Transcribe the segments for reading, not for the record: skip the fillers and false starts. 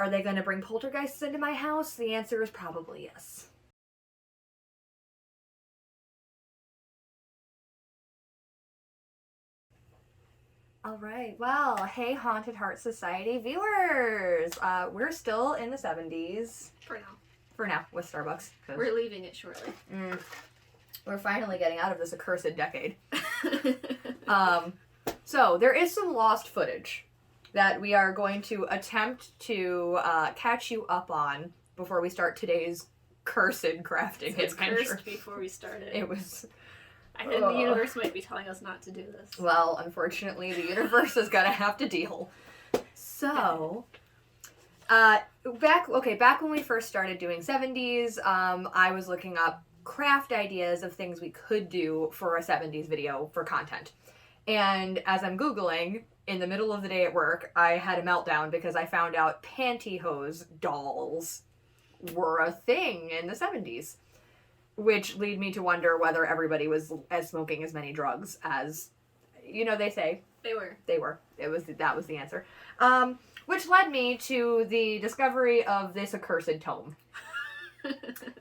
are they going to bring poltergeists into my house? The answer is probably yes. All right. Well, hey, Haunted Heart Society viewers. We're still in the 70s. For now, with Starbucks. We're leaving it shortly. We're finally getting out of this accursed decade. So, there is some lost footage that we are going to attempt to catch you up on before we start today's cursed crafting adventure. Cursed before we started. It was... I think the universe might be telling us not to do this. Well, unfortunately, the universe is gonna have to deal. So, back when we first started doing 70s, I was looking up craft ideas of things we could do for a 70s video for content. And as I'm Googling, in the middle of the day at work, I had a meltdown because I found out pantyhose dolls were a thing in the 70s. Which lead me to wonder whether everybody was smoking as many drugs as, they say. They were. That was the answer. Which led me to the discovery of this accursed tome.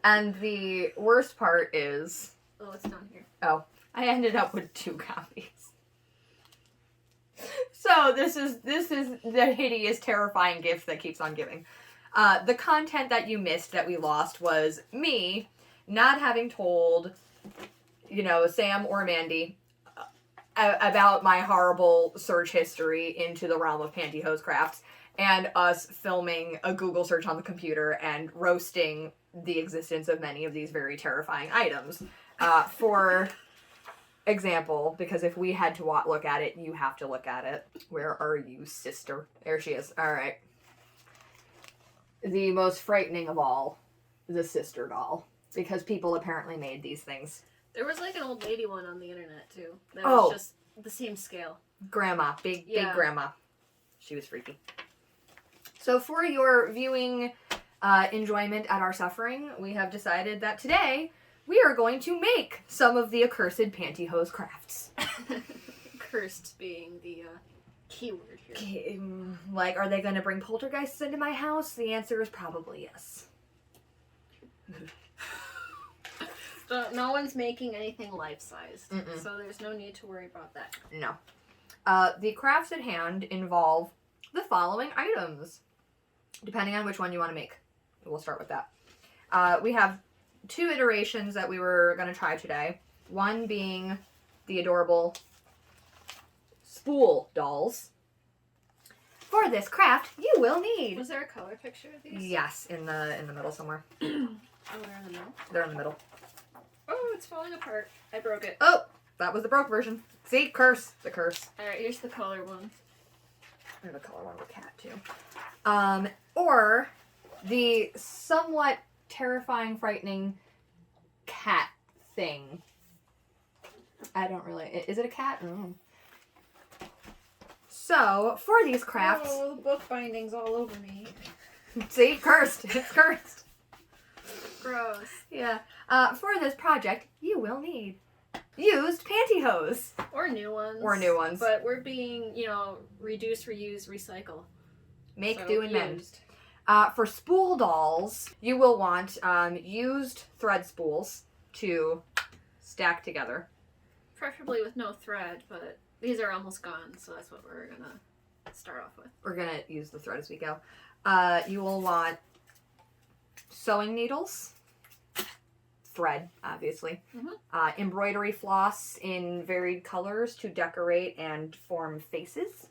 And the worst part is... Oh, it's down here. Oh, I ended up with 2 copies. So this is the hideous, terrifying gift that keeps on giving. The content that you missed, that we lost, was me... not having told, Sam or Mandy about my horrible search history into the realm of pantyhose crafts, and us filming a Google search on the computer and roasting the existence of many of these very terrifying items. For example, because if we had to look at it, you have to look at it. Where are you, sister? There she is. All right. The most frightening of all, the sister doll. Because people apparently made these things. There was like an old lady one on the internet too. That was just the same scale. Grandma. Big grandma. She was freaky. So for your viewing enjoyment at our suffering, we have decided that today we are going to make some of the accursed pantyhose crafts. Cursed being the keyword here. Like, are they going to bring poltergeists into my house? The answer is probably yes. So no one's making anything life-sized, so there's no need to worry about that. No. The crafts at hand involve the following items, depending on which one you want to make. We'll start with that. We have 2 iterations that we were going to try today. One being the adorable spool dolls. For this craft, you will need... Was there a color picture of these? Yes, in the middle somewhere. Oh, they're in the middle? They're in the middle. Oh, it's falling apart. I broke it. Oh, that was the broke version. See? Curse. The curse. Alright, here's the color one. I have a color one with cat, too. Or the somewhat terrifying, frightening cat thing. I don't really... Is it a cat? So, for these crafts... Oh, the book binding's all over me. See? Cursed. It's cursed. Gross. Yeah. For this project, you will need used pantyhose. Or new ones. But we're being, reduce, reuse, recycle. Make, do, and mend. For spool dolls, you will want used thread spools to stack together. Preferably with no thread, but these are almost gone, so that's what we're going to start off with. We're going to use the thread as we go. You will want sewing needles. Thread, obviously. Embroidery floss in varied colors to decorate and form faces.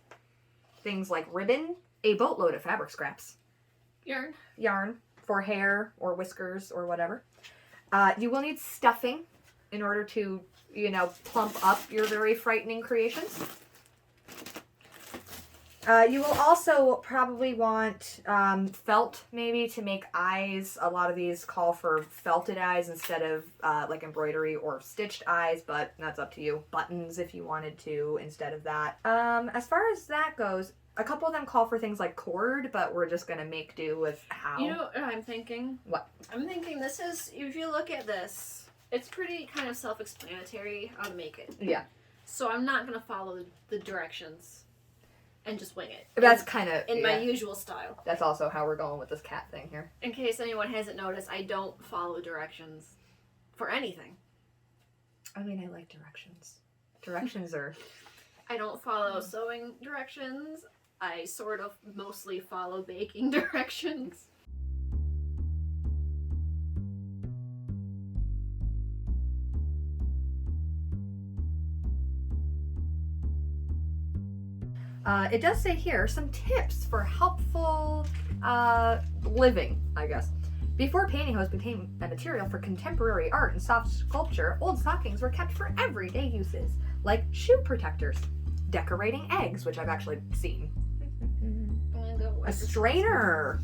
Things like ribbon, a boatload of fabric scraps. Yarn for hair or whiskers or whatever. You will need stuffing in order to, plump up your very frightening creations. You will also probably want felt, maybe, to make eyes. A lot of these call for felted eyes instead of like embroidery or stitched eyes, but that's up to you. Buttons if you wanted to instead of that. As far as that goes, a couple of them call for things like cord, but we're just going to make do with how. You know what I'm thinking? What? I'm thinking this is, if you look at this, it's pretty kind of self-explanatory how to make it. Yeah. So I'm not going to follow the directions. and just wing it. That's kind of in my usual style. That's also how we're going with this cat thing here. In case anyone hasn't noticed, I don't follow directions for anything. I mean, I like directions. Directions are... I don't follow sewing directions. I sort of mostly follow baking directions. It does say here some tips for helpful living, I guess. Before pantyhose became a material for contemporary art and soft sculpture, old stockings were kept for everyday uses, like shoe protectors, decorating eggs, which I've actually seen, a strainer.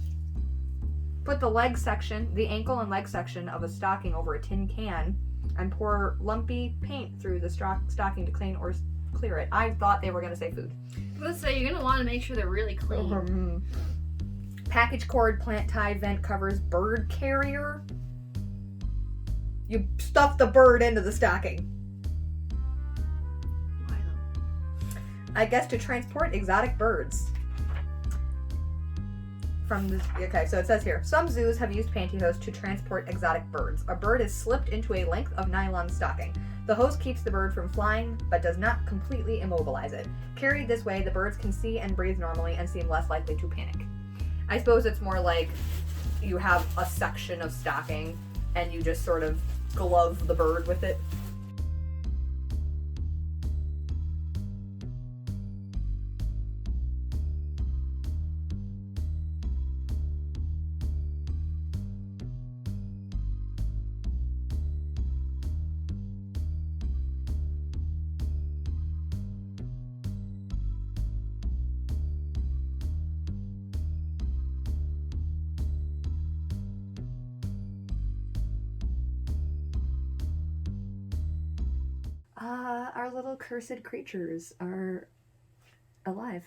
Put the leg section, the ankle and leg section of a stocking over a tin can, and pour lumpy paint through the stocking to clean or clear it. I thought they were going to say food. Let's say you're going to want to make sure they're really clean. Package cord, plant tie, vent covers, bird carrier. You stuff the bird into the stocking. Why though? I guess to transport exotic birds. Okay, so it says here, some zoos have used pantyhose to transport exotic birds. A bird is slipped into a length of nylon stocking. The hose keeps the bird from flying, but does not completely immobilize it. Carried this way, the birds can see and breathe normally and seem less likely to panic. I suppose it's more like you have a section of stocking and you just sort of glove the bird with it. Our little cursed creatures are alive.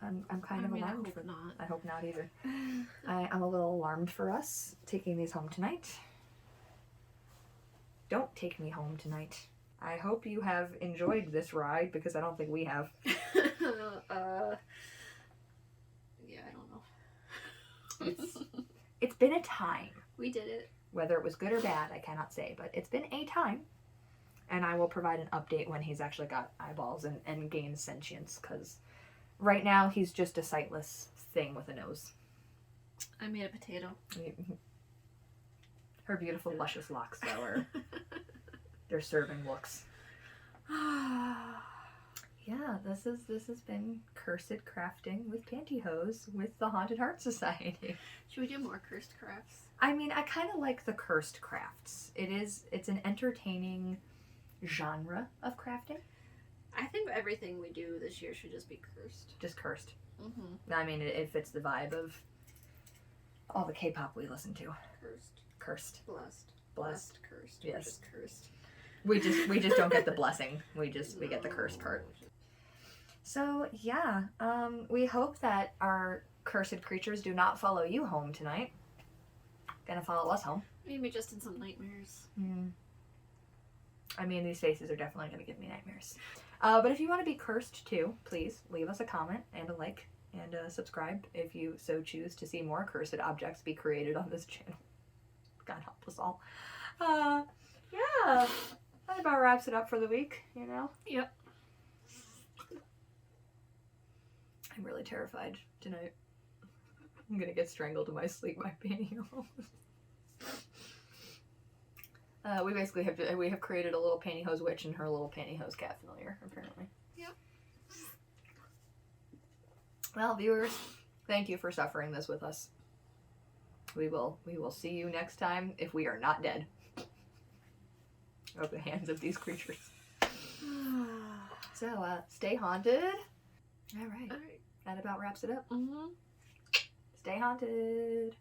I'm kind of alarmed. I hope not. I hope not either. I'm a little alarmed for us taking these home tonight. Don't take me home tonight. I hope you have enjoyed this ride because I don't think we have. Yeah, I don't know. It's been a time. We did it. Whether it was good or bad, I cannot say, but it's been a time. And I will provide an update when he's actually got eyeballs and gains sentience, because right now he's just a sightless thing with a nose. I made a potato. Her beautiful, luscious locks, though, they're serving looks. Yeah, this has been Cursed Crafting with Pantyhose with the Haunted Heart Society. Should we do more cursed crafts? I mean, I kind of like the cursed crafts. It's an entertaining genre of crafting. I think everything we do this year should just be cursed. Just cursed. Mm-hmm. I mean, it fits the vibe of all the K-pop we listen to. Cursed. Blessed. Cursed. Yes. We're just cursed. We just don't get the blessing. We get the cursed part. So yeah, we hope that our cursed creatures do not follow you home tonight. Gonna follow us home. Maybe just in some nightmares. I mean, these faces are definitely going to give me nightmares. But if you want to be cursed too, please leave us a comment and a like and subscribe if you so choose to see more cursed objects be created on this channel. God help us all. Yeah, that about wraps it up for the week, you know? Yep. I'm really terrified tonight. I'm going to get strangled in my sleep by pantyhose. We have created a little pantyhose witch and her little pantyhose cat familiar, apparently. Yep. Well, viewers, thank you for suffering this with us. We will see you next time if we are not dead. Out of the hands of these creatures. So, stay haunted. All right. That about wraps it up. Mm-hmm. Stay haunted.